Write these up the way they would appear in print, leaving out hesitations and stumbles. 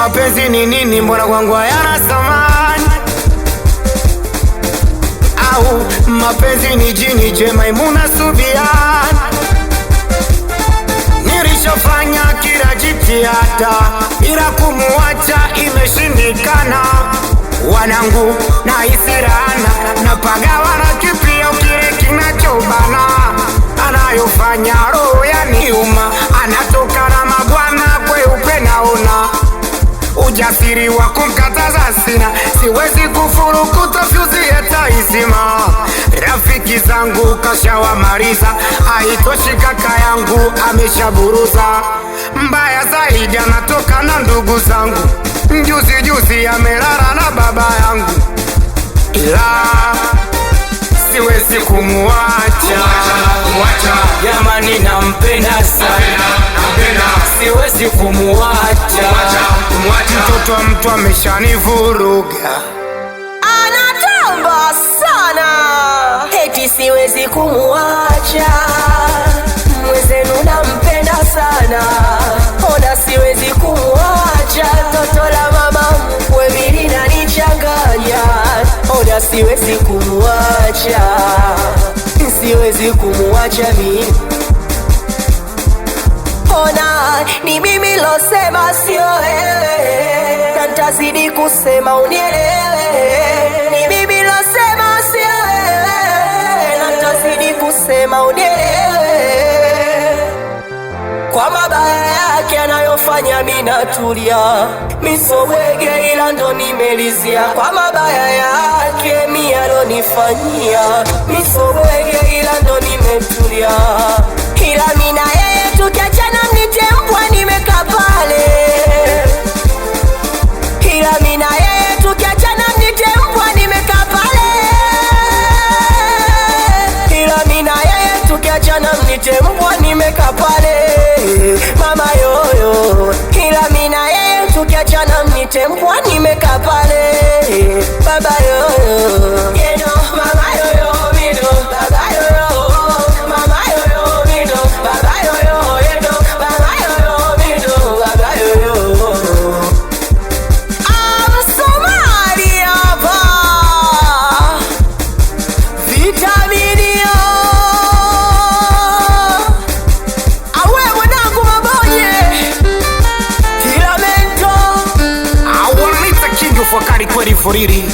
mapenzi ni nini? Mbona kwangu hayana thamani? Au mapenzi ni jini? Je, Maimuna Subiani? Nilishafanya kila jitihada ila kumuacha imeshindikana. Wanangu na isirana na pagawa na kipio kile kinachobana. Anayofanya roho yaniuma, anatoka na mabwana kweupe naona. Ujasiri wa kumkataza sina, siwezi kufurukuta fyuzi hata izima. Rafiki zangu kashawamaliza, haitoshi kaka yangu ameshaburuza. Mbaya zaidi anatoka na ndugu zangu, juzi amelala na baba yangu. Ila siwezi kumuacha, jamani nampenda sana, siwezi kumuacha. Mtoto wa mtu ameshanivuruga, anatamba sana, eti siwezi kumuacha. Mwenzenu nampenda sana, ona siwezi kumuacha. Toto la mama mkwe mimi linanichanganya, ona siwezi kumuacha, siwezi kumuacha mimi. Ona ni mimi losema sio wewe, na nitazidi kusema unielewe. Ni mimi losema sio wewe, na nitazidi kusema unielewe. Kwa mabaya yake anayofanya mimi natulia, misowege ila ndo nimelizia. Kwa mabaya yake mimi alonifanyia, misowege ila ndo nimetulia. Ila mimi na yeye tukiachana mnite mbwa, nimekaa pale. Ila mimi na yeye tukiachana mnite mbwa, nimekaa pale. Ila mimi na yeye tukiachana mnite mbwa, nimekaa pale. Mama yoyo, ila mimi na yeye tukiachana mnite mbwa, nimekaa pale. Baba yoyo, yeno mama yoyo, mino baba yoyo. Mama yoyo, mino baba yoyo, yeno mama yoyo, mino baba yoyo. Somali hapa, Vitaminio. Awe mwanangu mabonye, Tilamento. wananiita King of Wakari kweli foriri.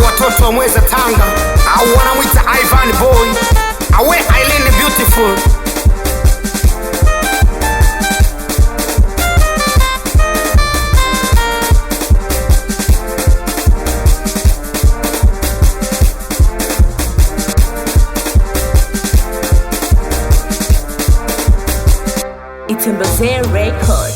Watoto wa Mweza Tanga, wanamwita Ivan Boy. Awe Island Beautiful. It's a Bazir record.